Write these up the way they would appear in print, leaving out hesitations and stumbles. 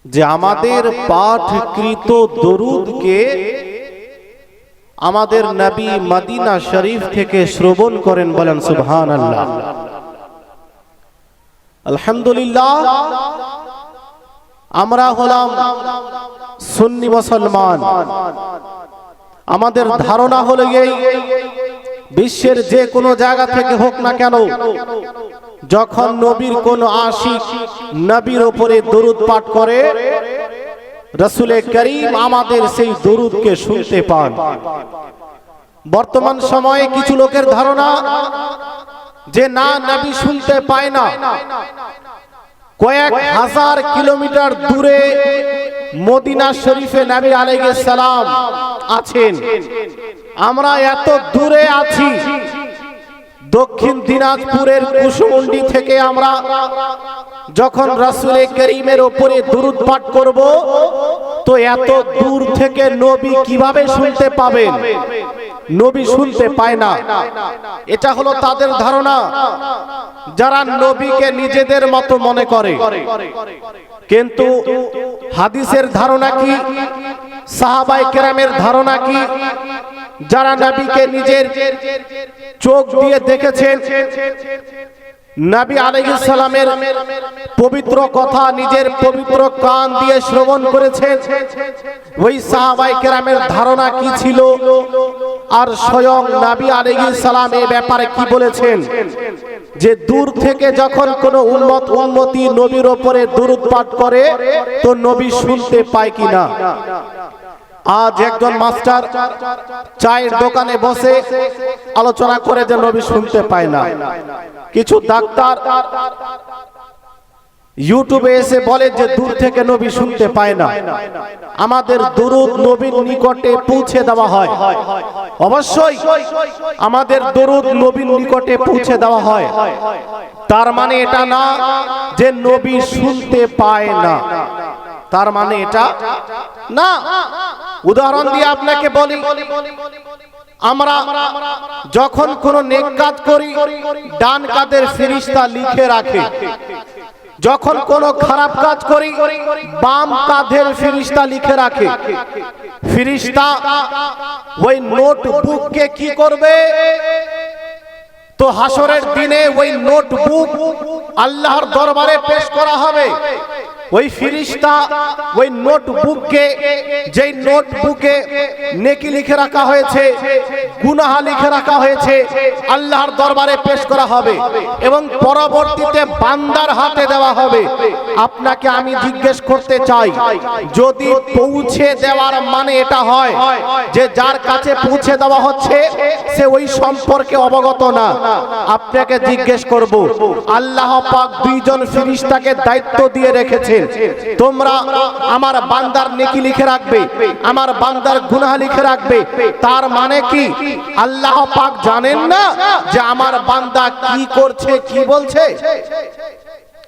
যে আমাদের পাঠকৃত দরুদকে আমাদের নবী মদিনা শরীফ থেকে শ্রবণ করেন, বলেন সুবহানাল্লাহ। আলহামদুলিল্লাহ, আমরা হলাম সুন্নি মুসলমান। আমাদের ধারণা হলো এই, বিশ্বের যে কোনো জায়গা থেকে হোক না কেন, যখন নবীর কোন আশিক নবীর উপরে দরুদ পাঠ করে, রাসূলে করিম আমাদের সেই দরুদকে শুনতে পান। বর্তমান সময়ে কিছু লোকের ধারণা যে না, নবী শুনতে পায় না। কয়েক হাজার কিলোমিটার দূরে মদিনা শরীফে নবী আলাইহিস সালাম আছেন, আমরা এত দূরে আছি। দক্ষিণ দিনাজপুরের কুশমন্ডি থেকে আমরা যখন রাসূলে করিমের উপরে দরুদ পাঠ করব, তো এত দূর থেকে নবী কিভাবে শুনতে পাবেন? নবী শুনতে পায় না। এটা হলো তাদের ধারণা, যারা নবীকে নিজেদের মতো মনে করে। কিন্তু হাদিসের ধারণা কি, সাহাবায়ে কেরামের ধারণা কি? যারা নবীকে নিজের চোখ দিয়ে দেখেছেন, নবী আলাইহিস সালামের পবিত্র কথা নিজের পবিত্র কান দিয়ে শ্রবণ করেছেন, ওই সাহাবায়ে কেরামের ধারণা কি ছিল, আর স্বয়ং নবী আলাইহিস সালাম এই ব্যাপারে কি বলেছেন, যে দূর থেকে যখন কোনো উম্মতি নবীর উপরে দরুদ পাঠ করে, তো নবী শুনতে পায় কিনা। আজ একজন মাস্টার চায়ের দোকানে বসে আলোচনা করে যে নবী শুনতে পায় না। কিছু ডাক্তার ইউটিউবে এসে বলে যে দূর থেকে নবী শুনতে পায় না। আমাদের দরুদ নবীর নিকটে পৌঁছে দেওয়া হয়, অবশ্যই আমাদের দরুদ নবীর নিকটে পৌঁছে দেওয়া হয়। তার মানে এটা না যে নবী শুনতে পায় না, তার মানে এটা না। উদাহরণ দিয়ে আপনাকে বলি, আমরা যখন কোন নেক কাজ করি, ডান কাঁধের ফেরেশতা লিখে রাখে। যখন কোন খারাপ কাজ করি, বাম কাঁধের ফেরেশতা লিখে রাখে। ফেরেশতা ওই নোটবুককে কি করবে? তো হাসরের দিনে ওই নোটবুক আল্লাহর দরবারে পেশ করা হবে। ওই ফেরেশতা ওই নোটবুককে, যেই নোটবুকে নেকি লিখে রাখা হয়েছে, গুনাহ লিখে রাখা হয়েছে, আল্লাহর দরবারে পেশ করা হবে এবং পরবর্তীতে বান্দার হাতে দেওয়া হবে। আপনাকে আমি জিজ্ঞেস করতে চাই, যদি পৌঁছে দেওয়ার মানে এটা হয় যে যার কাছে পৌঁছে দেওয়া হচ্ছে সে ওই সম্পর্কে অবগত না, আপনাকে জিজ্ঞেস করব, আল্লাহ পাক দুইজন ফেরেশতাকে দায়িত্ব দিয়ে রেখেছেন, তোমরা আমার বান্দার নেকি লিখে রাখবে, আমার বান্দার গুনাহ লিখে রাখবে। তার মানে কি আল্লাহ পাক জানেন না যে আমার বান্দা কি করছে, কি বলছে?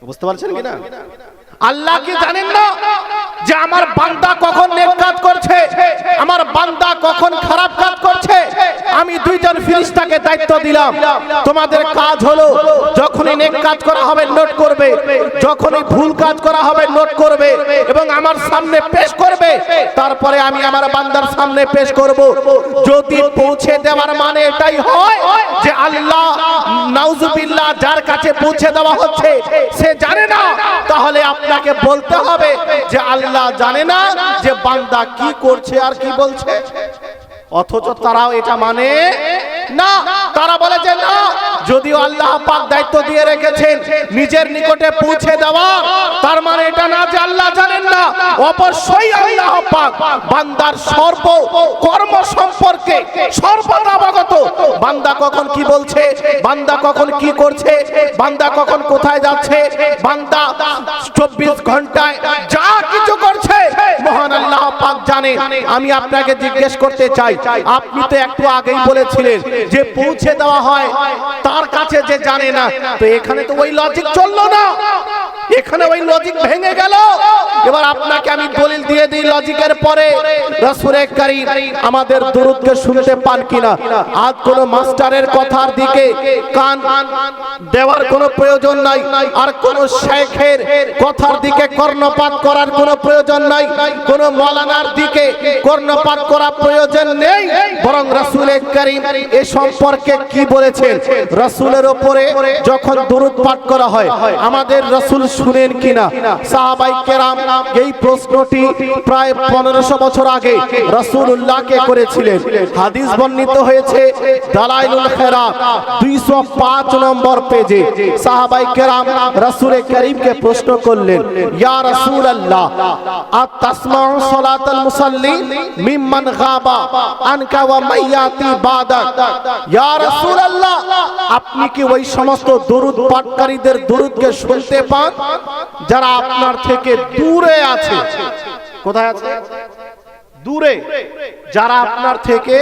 বুঝতে পারছেন কিনা? আল্লাহ কি জানেন না যে আমার বান্দা কখন নেক কাজ করছে, আমার বান্দা কখন খারাপ কাজ করছে? আমি দুইজন ফেরেশতাকে দায়িত্ব দিলাম, তোমাদের কাজ হলো যখনই নেক কাজ করা হবে নোট করবে, যখনই ভুল কাজ করা হবে নোট করবে এবং আমার সামনে পেশ করবে। তারপরে আমি আমার বান্দার সামনে পেশ করব। যদি পৌঁছে দেওয়ার মানে এটাই হয় যে আল্লাহ নাউজুবিল্লাহ যার কাছে পৌঁছে দেওয়া হচ্ছে সে জানে না, তাহলে আপনাকে বলতে হবে যে আল্লাহ জানে না যে বান্দা কি করছে আর কি বলছে। অথচ তারাও এটা মানে না, তারা বলে যে না, যদিও আল্লাহ পাক দায়িত্ব দিয়ে রেখেছেন নিজের নিকটে পৌঁছে দেওয়া, তার মানে এটা না যে আল্লাহ জানেন না। অবশ্যই আল্লাহ পাক বান্দার সর্ব কর্ম সম্পর্কে সর্বদা অবগত। বান্দা কখন কি বলছে, বান্দা কখন কি করছে, বান্দা কখন কোথায় যাচ্ছে, বান্দা 24 ঘন্টায় যা কিছু করছে মহান আল্লাহ পাক জানে। আমি আপনাকে জিজ্ঞেস করতে চাই, আপনি তো একটু আগেই বলেছিলেন যে পৌঁছে দেওয়া হয় তার কাছে যে জানে না, তো এখানে তো ওই লজিক চললো না, এখানে ওই লজিক ভেঙে গেল। এবার আপনাকে আমি দলিল দিয়ে দিই লজিকের পরে, রাসূল করিম আমাদের দুরূদকে শুনতে পান কিনা। আজ কোন মাস্টারের কথার দিকে কান দেওয়ার কোনো প্রয়োজন নাই, আর কোন শেখের কথার দিকে কর্ণপাত করার কোনো প্রয়োজন নাই, কোন মাওলানার দিকে কর্ণপাত করা প্রয়োজন নেই। বরং রাসূল করিম এ সম্পর্কে কি বলেছেন, রাসূলের উপরে যখন দুরূদ পাঠ করা হয় আমাদের রাসূল শুনেন কিনা। সাহাবায়ে কেরাম এই প্রশ্নটি প্রায় 1500 বছর আগে রাসূলুল্লাহকে করেছিলেন। হাদিস বর্ণিত হয়েছে দালাইলুল খেরাত 205 নম্বর পেজে। সাহাবায়ে কেরাম রাসূল করিমকে প্রশ্ন করলেন, ইয়া রাসূলুল্লাহ আতাসমাউ সালাতাল মুসাল্লি মিম্মান গাবা আনকা ওয়া মাইয়াতি বাদাক। ইয়া রাসূলুল্লাহ আপনি কি ওই সমস্ত দুরূদ পাঠকারীদের দুরূদকে শুনতে পান যারা আপনার থেকে দূরে আছে? কোথায় আছে? দূরে। যারা আপনার থেকে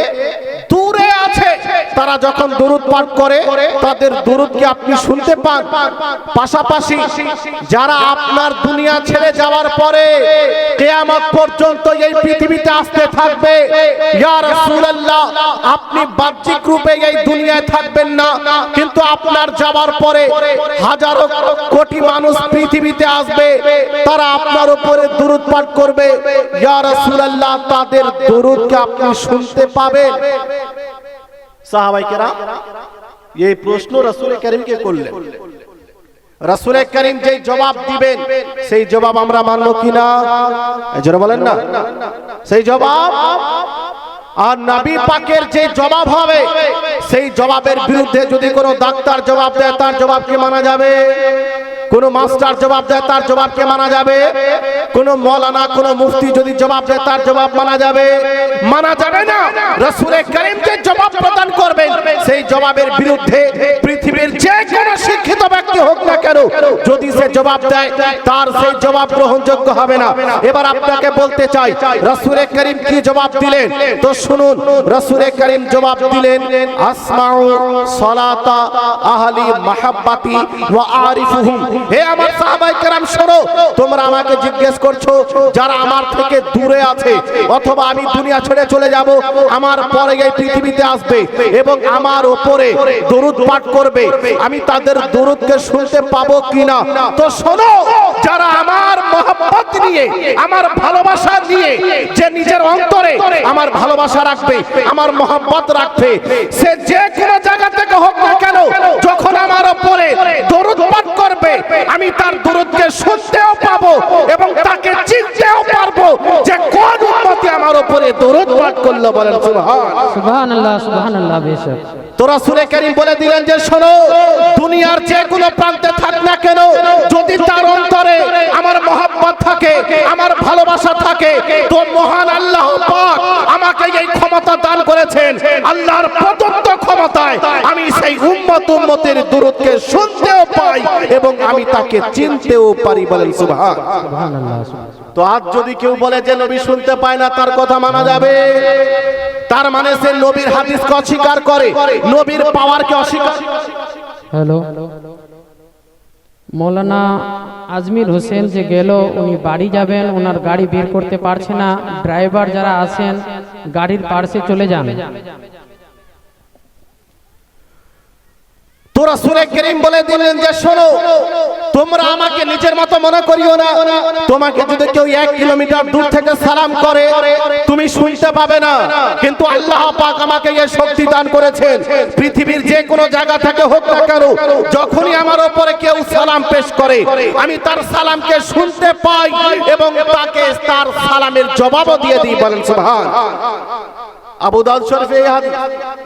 দূরে আছে তারা যখন দুরূদ পাঠ করে তাদের দুরূদকে আপনি শুনতে পান। পাশাপাশি যারা আপনার দুনিয়া ছেড়ে যাওয়ার পরে কিয়ামত পর্যন্ত এই পৃথিবীতে আসতে থাকবে, ইয়া রাসূলুল্লাহ আপনি বাহ্যিক রূপে এই দুনিয়ায় থাকবেন না, কিন্তু আপনার যাওয়ার পরে হাজারো কোটি মানুষ পৃথিবীতে আসবে, তারা আপনার উপরে দুরূদ পাঠ করবে, ইয়া রাসূলুল্লাহ তাদের দুরূদকে আপনি শুনতে পাবেন। সাহাবায়ে কেরাম এই প্রশ্ন রাসূল করিমকে করলেন। রাসূল করিম যেই জবাব দিবেন সেই জবাব আমরা মানব কিনা? যারা বলেন না সেই জবাব, আর নবী পাকের যে জবাব হবে সেই জবাবের বিরুদ্ধে যদি কোনো ডাক্তার জবাব দেয় তার জবাব কি মানা যাবে? কোন মাস্টার জবাব দেয় তার জবাব কে মানা যাবে? কোন মাওলানা কোন মুফতি যদি জবাব দেয় তার জবাব মানা যাবে? মানা যাবে না। রাসূল করিম যে জবাব প্রদান করবেন সেই জবাবের বিরুদ্ধে পৃথিবীর যে কোন শিক্ষিত ব্যক্তি হোক না কেন যদি সে জবাব দেয় তার সেই জবাব গ্রহণযোগ্য হবে না। এবার আপনাকে বলতে চাই রাসূল করিম কি জবাব দিলেন, তো শুনুন। রাসূল করিম জবাব দিলেন, আসমাউ সালাতা আহলি মাহাব্বাতি ওয়া আরিফুহুম। হে আমার সাহাবায়ে কেরাম শোনো, তোমরা আমাকে জিজ্ঞেস করছো যারা আমার থেকে দূরে আছে অথবা আমি দুনিয়া ছেড়ে চলে যাব, আমার পরে এই পৃথিবীতে আসবে এবং আমার উপরে দরুদ পাঠ করবে, আমি তাদের দরুদকে শুনতে পাবো কিনা? তো শোনো, যারা আমার মহব্বত নিয়ে আমার ভালোবাসা নিয়ে যে নিজের অন্তরে আমার ভালোবাসা রাখবে আমার মহব্বত রাখবে, সে যে কোনো জায়গা থেকে হোক না কেন যখন আমার উপরে দরুদ পাঠ করবে আমি তার দরুদকে শুনতেও পাবো এবং তাকে চিনতেও পারবো যে কোন উম্মতি আমার উপরে দরুদ পাঠ করলো। বলেন সুবহানাল্লাহ। সুবহানাল্লাহ। বেশক তো রাসূল করিম বলে দিলেন যে শোনো, দুনিয়ার যে কোনো প্রান্তে থাক না কেন যদি তার অন্তরে আমার মহব্বত থাকে আমার ভালোবাসা থাকে তো মহান আল্লাহ পাক আমাকে এই ক্ষমতা দান করেছেন। আল্লাহর প্রদত্ত ক্ষমতায় আমি সেই উম্মতের দরুদকে শুনতেও পাই এবং আমি তাকে চিনতেও পারি। বলেন সুবহানাল্লাহ। তো আজ যদি কেউ বলে যে নবী শুনতে পায় না তার কথা মানা যাবে? তার মানে সে নবীর হাদিসকে অস্বীকার করে, নবীর পাওয়ারকে অস্বীকার। হ্যালো, মৌলানা আজমির হোসেন যে গেল উনি বাড়ি যাবেন, ওনার গাড়ি বের করতে পারছে না, ড্রাইভার যারা আছেন গাড়ির পাশে চলে যান। তো রাসূল করিম বলে দিলেন যে শোনো, তোমরা আমাকে নিজের মতো মনে করিও না, তোমাকে যদি কেউ 1 কিলোমিটার দূর থেকে সালাম করে তুমি শুনতে পাবে না, কিন্তু আল্লাহ পাক আমাকে এই শক্তি দান করেছেন পৃথিবীর যে কোনো জায়গা থেকে হোক না কেন যখনই আমার উপরে কেউ সালাম পেশ করে আমি তার সালামকে শুনতে পাই এবং তাকে তার সালামের জবাবও দিয়ে দিই। বলেন সুবহানাল্লাহ। আবু দাউদ শরীফে এই হাদিস,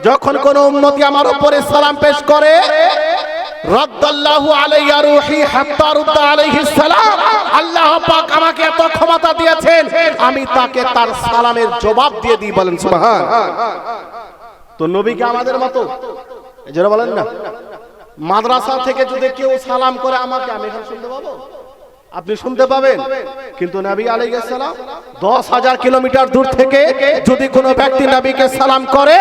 যখন কোন উম্মতি আমার উপরে সালাম পেশ করে রাদ্দাল্লাহু আলাইহি রূহি হাত্তা রুদ্দা আলাইহিস সালাম, আল্লাহ পাক আমাকে এত ক্ষমতা দিয়েছেন আমি তাকে তার সালামের জবাব দিয়ে দিই। বলেন সুবহানাল্লাহ। তো নবী কি আমাদের মতো? যারা বলেন না মাদ্রাসা থেকে যদি কেউ সালাম করে আমাকে, আমি এখন শুনতে পাবো? আপনি শুনতে পাবেন, কিন্তু নবী আলাইহিস সালাম 10,000 কিলোমিটার দূর থেকে যদি কোনো ব্যক্তি নবীকে সালাম করে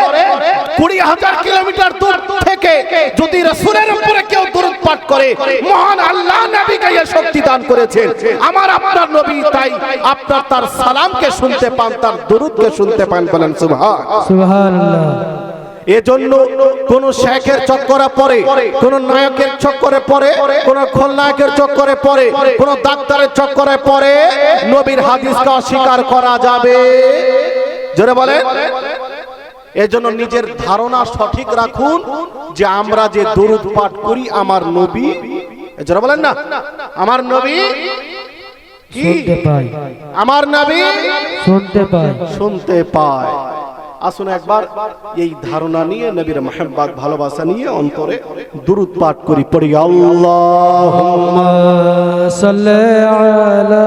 20,000 কিলোমিটার দূর থেকে যদি রাসূলের উপরে কেউ দরুদ পাঠ করে, মহান আল্লাহ নবীকে এই শক্তি দান করেছেন। আমার আপনার নবী তাই আপনার তার সালামকে শুনতে পান, তার দরুদকে শুনতে পান। বলেন সুবহানাল্লাহ। এজন্য কোন শেখের চক্করে পড়ে, কোন নায়কের চক্করে পড়ে, কোন খলনায়কের চক্করে পড়ে, কোন ডাক্তারের চক্করে পড়ে নবীর হাদিসকে অস্বীকার করা যাবে? জোরে বলেন। এজন্য নিজের ধারণা সঠিক রাখুন যে আমরা যে দরুদ পাঠ করি আমার নবী, জোরে বলেন না, আমার নবী কি? শুনতে পাই, আমার নবী শুনতে পাই, শুনতে পায়। আসুন একবার এই ধারণা নিয়ে, নবীর মহব্বত ভালোবাসা নিয়ে অন্তরে দুরূদ পাঠ করি, পড়ি আল্লাহুম্মা সাল্লি আলা